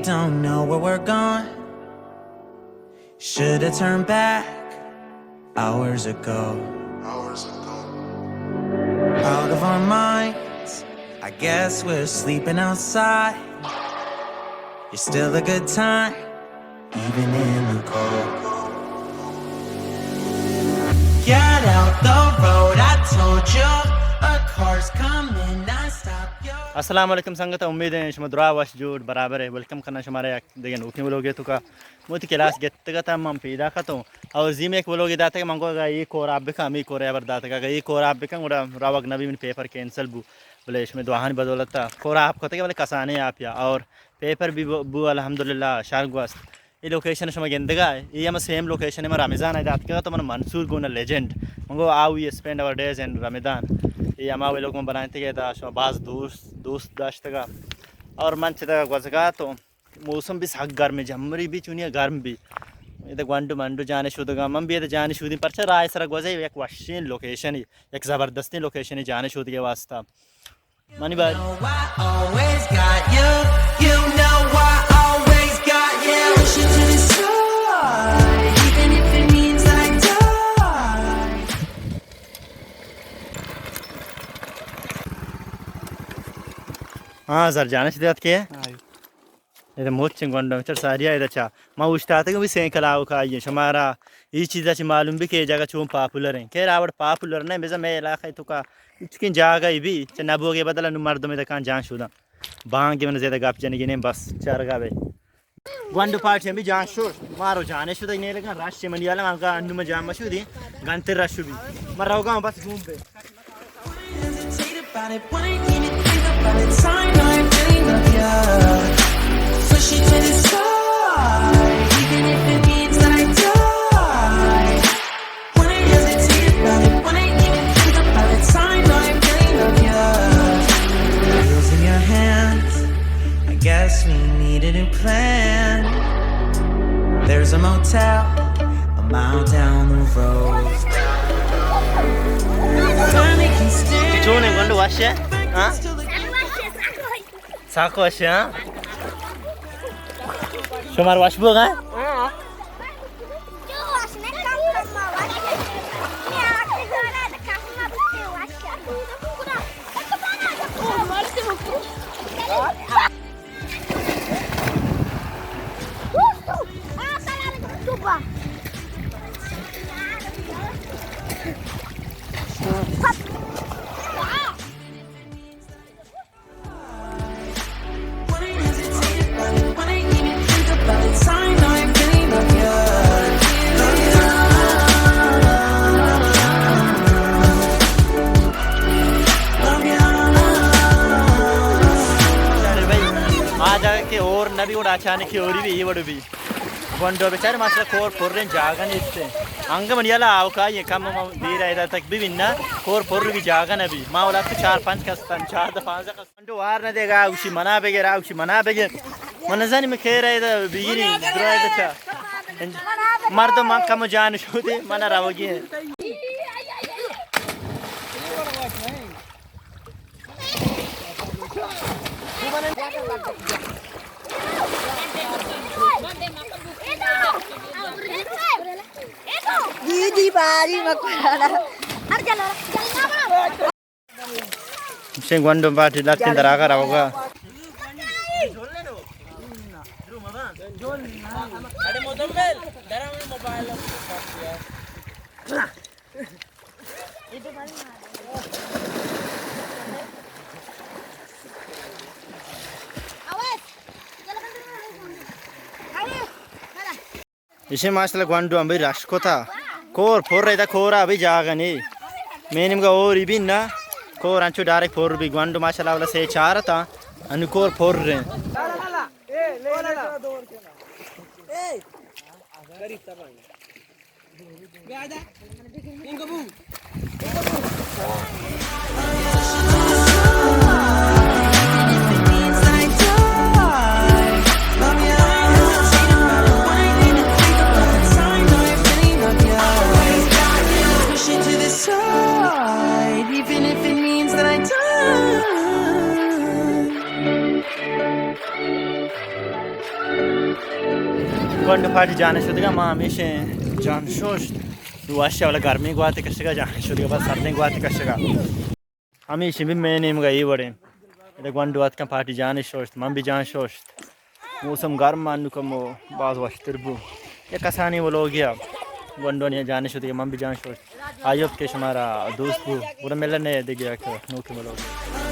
don't know where we're going. Should've turned back hours ago. Out of our minds, I guess we're sleeping outside. You're still a good time, even in the cold. Get out the road, I told you. A car's coming, I stop you. अस्सलाम वालेकुम संगत उम्मीद है शुमा दुआ वश जोड़ बराबर है वेलकम करना शुमारे देखें उतने लोगे तो का मोती क्लास गेट का तम हम पैदा करते हैं और जिम एक लोग इधर तक मंगो का ये कोर आप भी का मी कोर यार दाता का ये कोर आप भी का उड़ा रावक नबी में पेपर कैंसल बु बोले इसमें दुआन बदौलत था कोर आप कहते हैं बोले कसाने आप या और पेपर भी बु अल्हम्दुलिल्लाह शारगवास्त ये लोकेशन शुमा गेंदगा है ये हम सेम लोकेशन है मैं रमज़ान है दात का तो मन मंसूर गुना लेजेंड मंगो आउ ये spend our days in Ramzan ये हमारे लोग में बनाते गए था शुमा बाज दोस्त दाश्त का और मन से तक वजगा तो मौसम भी सक गर्म जमरी भी चुनिया गर्म भी इधर गंडू मंडू जाने शुद्ध मम भी इधर जाने शुद्ध पर राय सर वजह एक वशीन लोकेशन ही एक ज़बरदस्ती लोकेशन ही जाने शुद्ध के वास्ता मनी बात हाँ सर जाने से के इधर मोच चिंगोंडा चल सारिया इधर चा माँ उस्ताद के भी सेंकलाव का ये हमारा ये चीज़ अच्छी मालूम भी कि जगह चूँ पॉपुलर है कह रावड़ पॉपुलर नहीं बेजा मैं इलाका है तो का इसकी जगह ही भी नबो के बदला मर्द में कहाँ जान शुदा बांग के मैंने ज़्यादा गप जाने की नहीं बस चार गा भाई गंडू पार्ट से भी जान शुर मारो जाने शुदा नहीं लगा राष्ट्रीय मंडियाला वहाँ का अन्नू में जान मशहूरी गंतर रशु भी मर रहोगा बस घूम पे But it's time I'm feeling of you. Push it to the side, even if it means that I die. When I hesitate about it, when I even think about it, time I'm feeling of you. Wheels in your hands, I guess we need a new plan. There's a motel a mile down the road. Finally can stand. Join and go to wash it, huh? साको अच्छे हाँ शुमार वाशबुक है और नबी उड़ा अचानक की ओरी भी ये बड़ू भी बंडो बेचारे मास्टर कोर पोर्रें जागन इतने अंग मनियाला आवका ये कम दे रहा है तक भी बिन्ना कोर पोर्र भी जागन अभी माँ वाला तो 4-5 का स्तन 4-5 का बंडो वार न देगा उसी मना बेगे मनज़ानी में खेर रहे था बिगिनी द्रोह था मर्द माँ कम जान शुद्ध मना रावगी है Di bari makwala. Arjala. Sing guando bati latin daraga rawoga. Ada mobil, darang mobile. Itu paling इसे मास्टर गुंडू अभी रश को था कोर फोर रहा था कोरा अभी जागा नहीं मैंने इनका और भी ना कोर अंचु डायरेक्ट फोर भी गुंडू माशाल्लाह वाला से चार था अनुकोर फोर रहे Even if it means that I die. Gond party जाने शुद्ध माँ हमेशा जान शोष तू आशा वाला गर्मी गुआते कशेगा जाने शुद्ध बस सर्दी गुआते कशेगा हमेशा भी मैं नहीं मगाई बड़े इधर गोंड वात का पार्टी जाने शोष मन भी जान शोष मौसम गर्म मानू कम बाज वाश तिरबू ये कसानी वो लोग गया गोंडोनिया जाने शुद्ध मन भी जान शोष आयुब के हमारा दोस्त पूरा मिलने दे गया नौकरी वो लोग